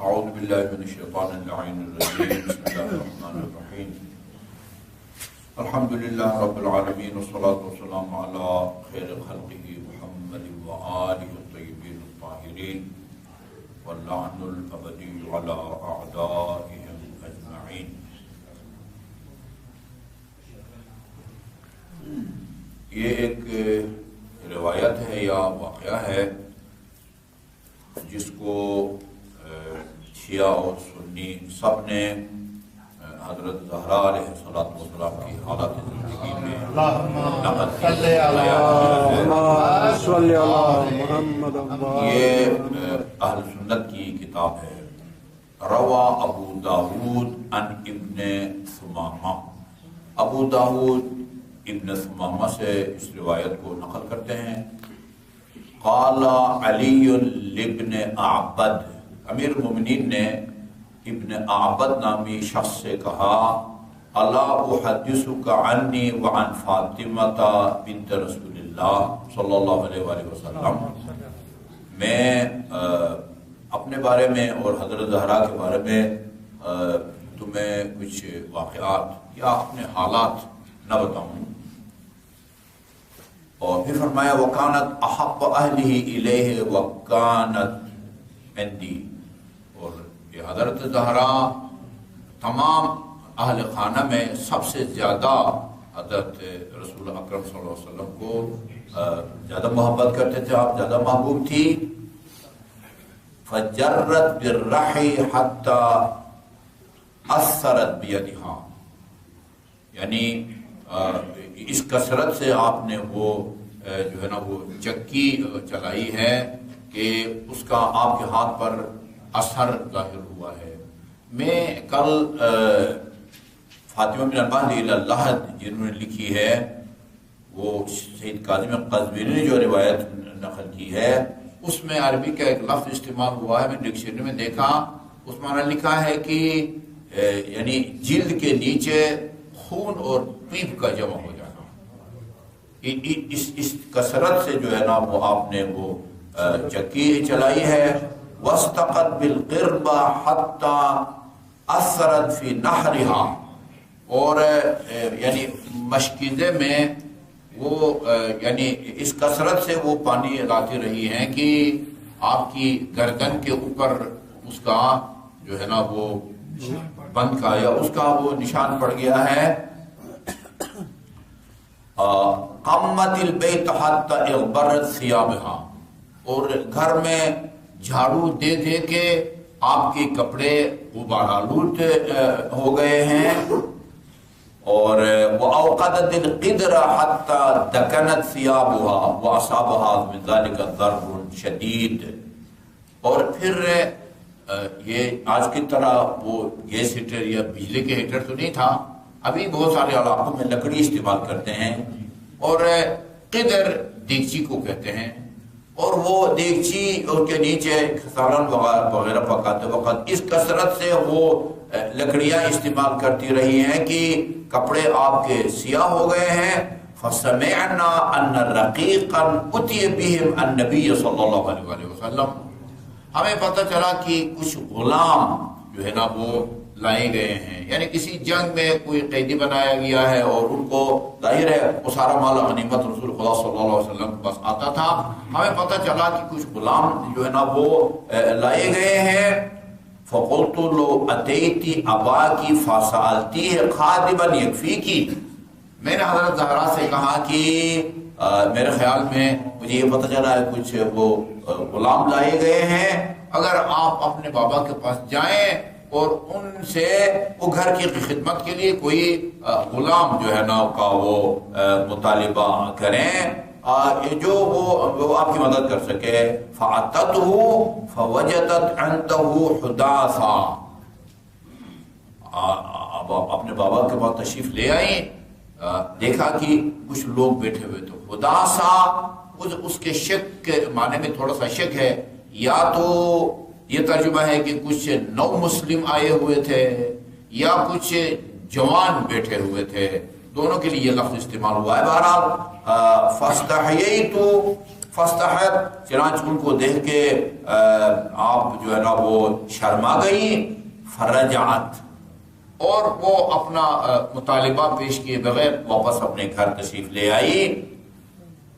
اعوذ باللہ من الشیطان اللعین الرجیم بسم اللہ الرحمن الرحیم الحمد للہ رب العالمین والصلاة والسلام علی خیر خلقہ محمد وآلہ الطیبین الطاہرین واللعن الابدی علی اعدائهم اجمعین۔ یہ ایک روایت ہے یا واقعہ ہے جس کو شیعہ اور سنی سب نے حضرت زہرا علیہ السلام کی حالت زندگی میں نقل کیا۔ یہ اہل سنت کی کتاب ہے۔ روا ابو داود عن ابن ثمامہ، ابو داود ابن ثمامہ سے اس روایت کو نقل کرتے ہیں۔ قال علی لابن اعبد، امیر المومنین نے ابن اعبد نامی شخص سے کہا، الا احدثک عنی وعن فاطمہ بنت رسول اللہ صلی اللہ علیہ وآلہ وسلم، میں اپنے بارے میں اور حضرت زہرا کے بارے میں تمہیں کچھ واقعات یا اپنے حالات نہ بتاؤں؟ اور پھر فرمایا وَكَانَتْ أَحَبَّ أَهْلِهِ إِلَيْهِ وَكَانَتْ عِنْدِي، اور یہ حضرت زہرا تمام اہل خانہ میں سب سے زیادہ حضرت رسول اکرم صلی اللہ علیہ وسلم کو زیادہ محبت کرتے تھے، آپ زیادہ محبوب تھی۔ فَجَرَّتْ بِالرَّحِ حَتَّى أَثَّرَتْ بِيَدِهَا، یعنی اس کثرت سے آپ نے وہ جو ہے نا وہ چکی چلائی ہے کہ اس کا آپ کے ہاتھ پر اثر ظاہر ہوا ہے۔ میں کل فاطمہ بن الباہلی اللحد جنہوں نے لکھی ہے، وہ سید کاظم قزوینی نے جو روایت نقل کی ہے اس میں عربی کا ایک لفظ استعمال ہوا ہے، میں ڈکشنری میں دیکھا، اس معنی لکھا ہے کہ یعنی جلد کے نیچے خون اور پیپ کا جمع ہو جانا۔ اس کثرت سے جو ہے نا وہ آپ نے وہ چکی چلائی ہے۔ وَاسْتَقَتْ بِالْقِرْبَ حَتَّى أَثَّرَتْ فِي نَحْرِهَا، اور یعنی مشکیزے میں وہ یعنی اس کثرت سے وہ پانی لاتی رہی ہیں کہ آپ کی گردن کے اوپر اس کا جو ہے نا وہ بند کا یا اس کا وہ نشان پڑ گیا ہے۔ قَمَّتِ الْبَيْتَ حَتَّى اغْبَرَتْ ثِيَابِهَا، اور گھر میں جھاڑو دے دے کے آپ کے کپڑے غبارآلود ہو گئے ہیں۔ اور وَأَوْقَدَتِ الْقِدْرَ حَتَّى دَكَنَتْ ثِيَابُهَا وَأَصَابَهَا مِنْ ذَلِكَ ضَرْبٌ شَدِيدٌ، اور پھر یہ آج کی طرح وہ گیس ہیٹر یا بجلی کے ہیٹر تو نہیں تھا، ابھی بہت سارے علاقوں میں لکڑی استعمال کرتے ہیں، اور قدر دیگچی کو کہتے ہیں، اور وہ دیگچی اس کے نیچے سالن وغیرہ پکاتے وقت اس کثرت سے وہ لکڑیاں استعمال کرتی رہی ہیں کہ کپڑے آپ کے سیاہ ہو گئے ہیں۔ فَسَمِعْنَا أَنَّ رَقِيقًا أُتِيَ بِهِمْ النَّبِيَّ صلی اللہ علیہ وسلم، ہمیں پتہ چلا کہ کچھ غلام جو ہے نا وہ لائے گئے ہیں، یعنی کسی جنگ میں کوئی قیدی بنایا گیا ہے اور ان کو ظاہر ہے وہ سارا مال غنیمت رسول خدا صلی اللہ علیہ وسلم کے پاس آتا تھا، ہمیں پتہ چلا کہ کچھ غلام جو ہے نا وہ لائے گئے ہیں۔ فَقُلْتُ لَوْ أَتَيْتِ أَبَاكِ فَسَأَلْتِهِ خَادِمًا يَكْفِيكِ، میں نے حضرت زہرا سے کہا کہ میرے خیال میں مجھے یہ پتہ چلا ہے کچھ وہ غلام لائے گئے ہیں، اگر آپ اپنے بابا کے پاس جائیں اور ان سے وہ گھر کی خدمت کے لیے کوئی غلام جو ہے نا کا وہ مطالبہ کریں جو وہ آپ کی مدد کر سکے۔ فَأَتَتْهُ فَوَجَدَتْ عِنْدَهُ حُدَاثًا، اپنے بابا کے پاس تشریف لے آئی، دیکھا کہ کچھ لوگ بیٹھے ہوئے تھے۔ حداثا اس کے شک کے معنی میں تھوڑا سا شک ہے، یا تو یہ ترجمہ ہے کہ کچھ نو مسلم آئے ہوئے تھے یا کچھ جوان بیٹھے ہوئے تھے، دونوں کے لیے یہ لفظ استعمال ہوا ہے۔ بہرحال فَاسْتَحْيَيْتُ فاستحت، چنانچہ ان کو دیکھ کے آپ جو ہے نا وہ شرما گئی. فرجعت، اور وہ اپنا مطالبہ پیش کیے بغیر واپس اپنے گھر تشریف لے آئی.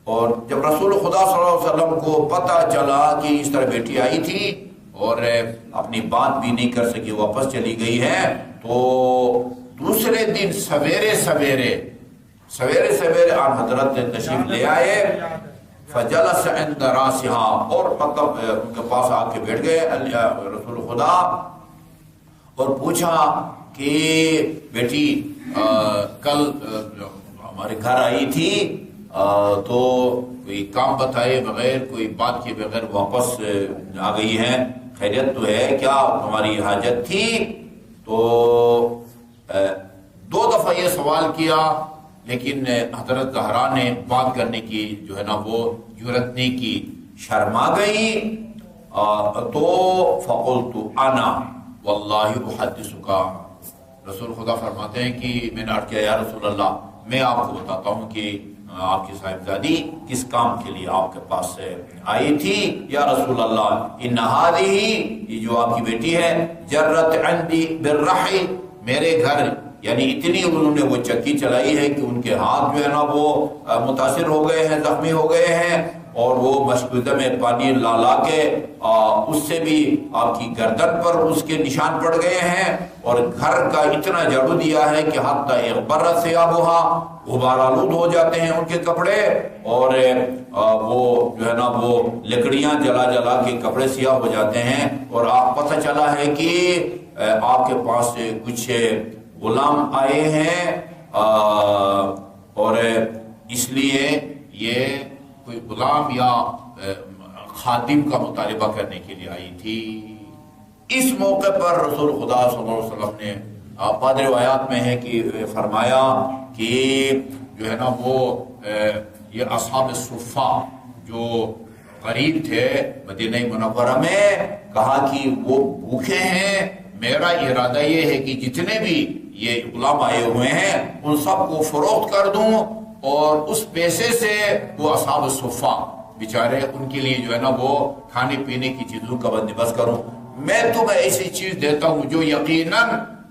اور جب رسول خدا صلی اللہ علیہ وسلم کو پتہ چلا کہ اس طرح بیٹی آئی تھی اور اپنی بات بھی نہیں کر سکی، واپس چلی گئی ہے، تو دوسرے دن سویرے سویرے آن حضرت تشریف لے آئے. فجلس عند راسها، اور مطلب ان کے پاس آ کے بیٹھ گئے رسول خدا اور پوچھا کہ بیٹی کل ہمارے گھر آئی تھی تو کوئی کام بتائے بغیر، کوئی بات کے بغیر واپس آ گئی ہے، خیریت تو ہے؟ کیا تمہاری حاجت تھی؟ تو 2 دفعہ یہ سوال کیا، لیکن حضرت زہرا نے بات کرنے کی جو ہے نا وہ جرت نہیں کی، شرما گئی. تو فقلت انا واللہ احدثک، رسول خدا فرماتے ہیں کہ میں نے عرض کیا یا رسول اللہ، میں آپ کو بتاتا ہوں کہ آپ کی صاحبزادی کس کام کے لیے آپ کے پاس آئی تھی. یا رسول اللہ، ان ہذہ، یہ جو آپ کی بیٹی ہے، جرت عندی بالرحی، میرے گھر یعنی اتنی انہوں نے وہ چکی چلائی ہے کہ ان کے ہاتھ جو ہے نا وہ متاثر ہو گئے ہیں، زخمی ہو گئے ہیں، اور وہ مشکودہ میں پانی لا کے اس سے بھی آپ کی گردن پر اس کے نشان پڑ گئے ہیں، اور گھر کا اتنا جھاڑو دیا ہے کہ حتی اغبرت ثیابها، غبار آلود ہو جاتے ہیں ان کے کپڑے، اور وہ جو ہے نا وہ لکڑیاں جلا کے کپڑے سیاہ ہو جاتے ہیں. اور آپ پتہ چلا ہے کہ آپ کے پاس کچھ غلام آئے ہیں، اور اس لیے یہ کوئی غلام یا خادم کا مطالبہ کرنے کے لیے آئی تھی. اس موقع پر رسول خدا صلی اللہ علیہ وسلم نے بعض روایات میں ہے کہ فرمایا کہ جو ہے نا وہ یہ اصحاب الصفہ جو غریب تھے مدینہ منورہ میں، کہا کہ وہ بھوکے ہیں، میرا ارادہ یہ ہے کہ جتنے بھی یہ غلام آئے ہوئے ہیں ان سب کو فروخت کر دوں، اور اس پیسے سے وہ اصحاب الصفہ بیچارے ان کے لیے جو ہے نا وہ کھانے پینے کی چیزوں کا بندوبست کروں. میں تمہیں ایسی چیز دیتا ہوں جو یقیناً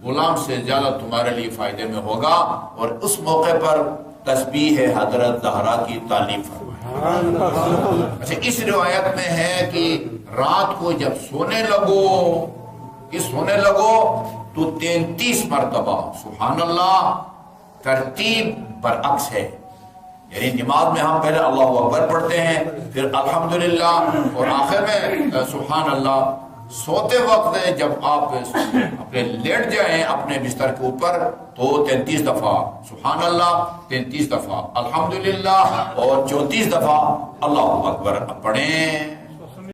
غلام سے زیادہ تمہارے لیے فائدے میں ہوگا. اور اس موقع پر تسبیح حضرت زہرا کی تعلیم فرمائی. اچھا، اس روایت میں ہے کہ رات کو جب سونے لگو تو 33 مرتبہ سبحان اللہ، ترتیب برعکس ہے. یعنی نماز میں ہم پہلے اللہ اکبر پڑھتے ہیں، پھر الحمدللہ، اور آخر میں سبحان اللہ. سوتے وقت جب آپ اپنے لیٹ جائیں اپنے بستر کے اوپر تو 33 دفعہ سبحان اللہ، 33 دفعہ الحمدللہ، اور 34 دفعہ اللہ اکبر پڑھیں.